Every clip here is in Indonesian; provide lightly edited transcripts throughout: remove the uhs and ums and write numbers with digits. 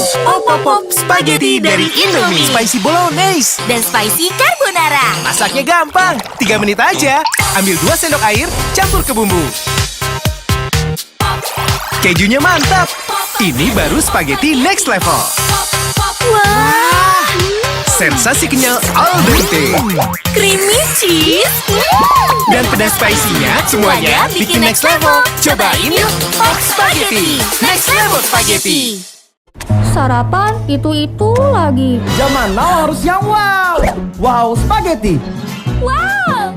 Pop spaghetti dari Indomie. Spicy bolognese. Dan spicy carbonara. Masaknya gampang, 3 menit aja. Ambil 2 sendok air, campur ke bumbu. Kejunya mantap. Ini baru spaghetti next level. Wah, Sensasi kenyal al dente. creamy cheese. Dan pedas spicy-nya semuanya bikin next level. Cobain yuk Pop Spaghetti. Next level spaghetti. Sarapan itu lagi. Zaman now harus yang wow. Wow spaghetti. Wow.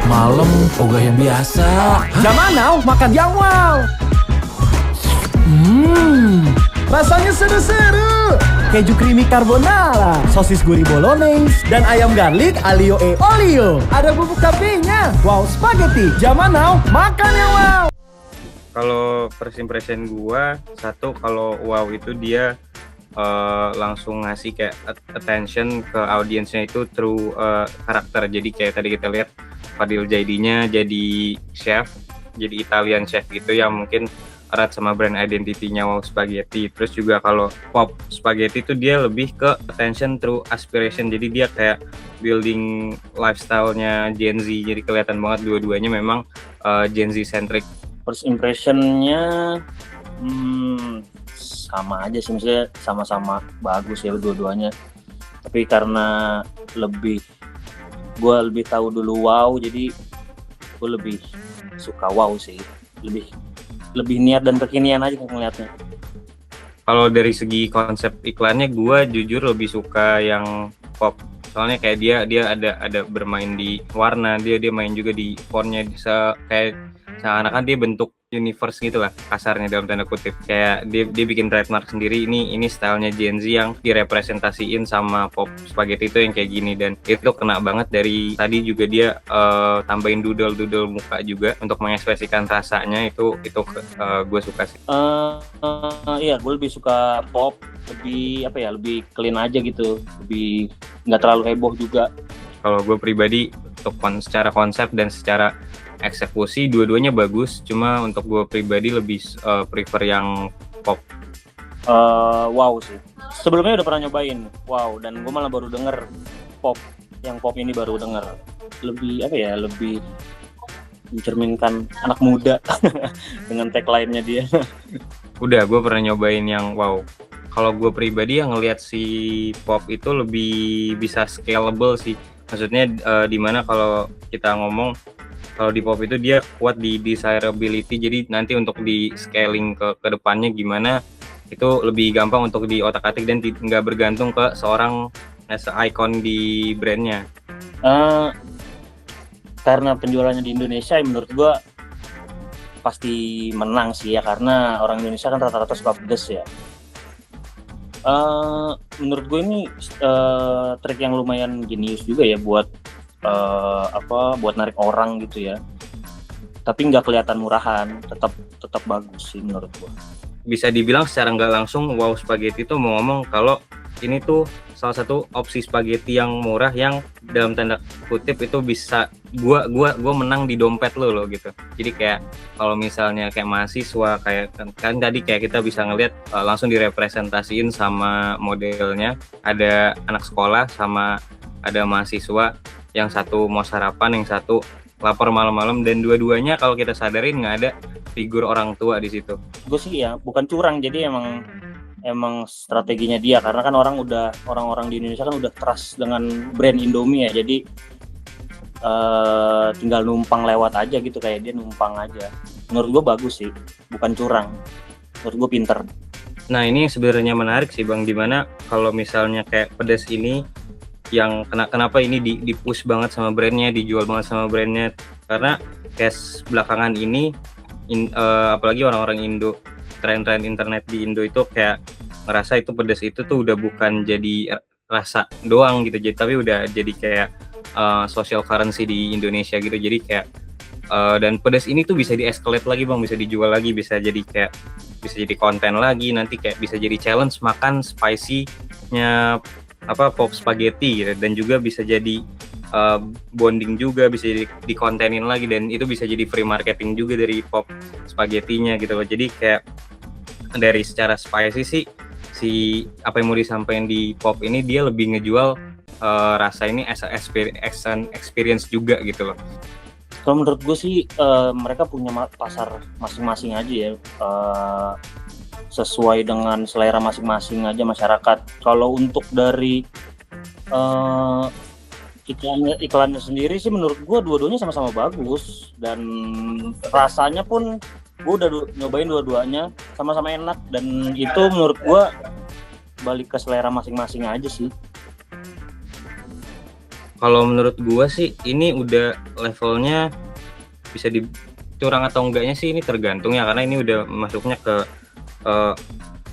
Malam ogah yang biasa. Zaman now makan yang wow. Rasanya seru-seru. Keju creamy carbonara, sosis gurih bolognese, dan ayam garlic alio e olio. Ada bubuk cabenya. Wow spaghetti. Zaman now makan yang wow. Kalau first impression gua, satu kalau wow itu dia langsung ngasih kayak attention ke audiensnya itu through karakter. Jadi kayak tadi kita lihat Fadil Jaidinya jadi chef, jadi Italian chef gitu yang mungkin erat sama brand identity-nya Wow Spaghetti. Terus juga kalau Pop Spaghetti itu dia lebih ke attention through aspiration. Jadi dia kayak building lifestyle-nya Gen Z. Jadi kelihatan banget dua-duanya memang Gen Z centric. First impression-nya sama aja sih, maksudnya sama-sama bagus ya dua-duanya. Tapi karena gue lebih tahu dulu wow, jadi gue lebih suka wow sih. Lebih niat dan kekinian aja ngeliatnya. Kalau dari segi konsep iklannya, gue jujur lebih suka yang pop. Soalnya kayak dia ada bermain di warna, dia main juga di fontnya, kayak seakan-akan dia bentuk universe gitu lah kasarnya dalam tanda kutip. Kayak dia bikin trademark sendiri, ini stylenya Gen Z yang direpresentasiin sama Pop Spaghetti itu yang kayak gini. Dan itu kena banget dari tadi juga dia tambahin doodle muka juga untuk mengekspresikan rasanya. Itu gue suka sih. Iya, gue lebih suka pop, lebih clean aja gitu, lebih nggak terlalu heboh juga. Kalau gue pribadi untuk secara konsep dan secara eksekusi dua-duanya bagus, cuma untuk gue pribadi lebih prefer yang pop. Wow sih. Sebelumnya udah pernah nyobain wow, dan gue malah baru denger pop. Yang pop ini baru denger. Lebih mencerminkan anak muda dengan tagline-nya dia. Udah, gue pernah nyobain yang wow. Kalau gue pribadi yang ngelihat si pop itu lebih bisa scalable sih. Maksudnya dimana kalau kita ngomong kalau di pop itu dia kuat di desirability, jadi nanti untuk di scaling ke depannya gimana itu lebih gampang untuk di otak-atik dan nggak bergantung ke seorang as icon di brandnya. Karena penjualannya di Indonesia menurut gua pasti menang sih ya, karena orang Indonesia kan rata-rata suka pedes ya. Menurut gue ini trik yang lumayan jenius juga ya buat buat narik orang gitu ya. Tapi nggak kelihatan murahan, tetap bagus sih menurut gua. Bisa dibilang secara nggak langsung Wow Spaghetti itu mau ngomong kalau ini tuh salah satu opsi spaghetti yang murah yang dalam tanda kutip itu bisa gua menang di dompet lo gitu. Jadi kayak kalau misalnya kayak mahasiswa kayak kan tadi kayak kita bisa ngelihat langsung direpresentasiin sama modelnya, ada anak sekolah sama ada mahasiswa, yang satu mau sarapan, yang satu lapar malam-malam, dan dua-duanya kalau kita sadarin nggak ada figur orang tua di situ. Gue sih ya bukan curang, jadi emang strateginya dia, karena kan orang-orang di Indonesia kan udah trust dengan brand Indomie ya, jadi tinggal numpang lewat aja gitu, kayak dia numpang aja. Menurut gue bagus sih, bukan curang. Menurut gue pinter. Nah ini sebenarnya menarik sih Bang, dimana kalau misalnya kayak pedas ini yang kenapa ini di-push banget sama brandnya, dijual banget sama brandnya, karena case belakangan ini apalagi orang-orang Indo, tren-tren internet di Indo itu kayak ngerasa itu pedas itu tuh udah bukan jadi rasa doang gitu, tapi udah jadi kayak social currency di Indonesia gitu. Jadi kayak dan pedas ini tuh bisa di-escalate lagi Bang, bisa dijual lagi, bisa jadi konten lagi, nanti kayak bisa jadi challenge makan spicy-nya Pop Spaghetti gitu. Dan juga bisa jadi bonding juga, bisa dikontenin lagi, dan itu bisa jadi free marketing juga dari pop spaghettinya gitu loh. Jadi kayak dari secara spicy sih, si apa yang mau disampaikan di pop ini, dia lebih ngejual rasa ini as an experience juga gitu loh. Kalau menurut gue sih mereka punya pasar masing-masing aja ya, sesuai dengan selera masing-masing aja masyarakat. Kalau untuk dari iklannya sendiri sih menurut gue dua-duanya sama-sama bagus, dan rasanya pun gue udah nyobain dua-duanya sama-sama enak, dan itu menurut gue balik ke selera masing-masing aja sih. Kalau menurut gua sih ini udah levelnya bisa dicurang atau enggaknya sih ini tergantung ya, karena ini udah masuknya ke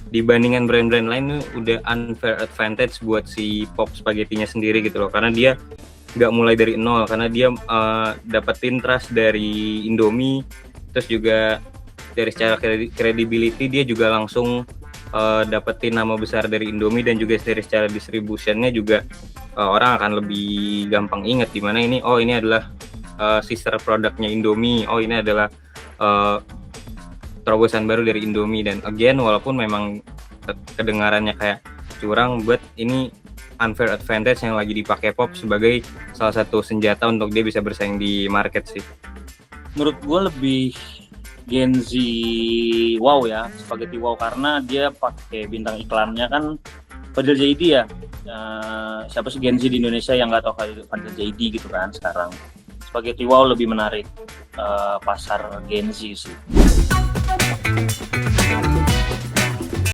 dibandingkan brand-brand lain ini udah unfair advantage buat si pop spaghettinya sendiri gitu loh, karena dia nggak mulai dari nol, karena dia dapetin trust dari Indomie, terus juga dari secara credibility dia juga langsung dapetin nama besar dari Indomie, dan juga dari secara distributionnya juga orang akan lebih gampang ingat di mana ini, oh ini adalah sister produknya Indomie, oh ini adalah terobosan baru dari Indomie. Dan again, walaupun memang kedengarannya kayak curang, buat ini unfair advantage yang lagi dipakai pop sebagai salah satu senjata untuk dia bisa bersaing di market sih. Menurut gue lebih Gen Z wow ya, spaghetti wow, karena dia pakai bintang iklannya kan Fadil Jaidi ya. Siapa sih Gen Z di Indonesia yang nggak tahu Fadil Jaidi gitu kan sekarang. Spaghetti wow lebih menarik pasar Gen Z sih.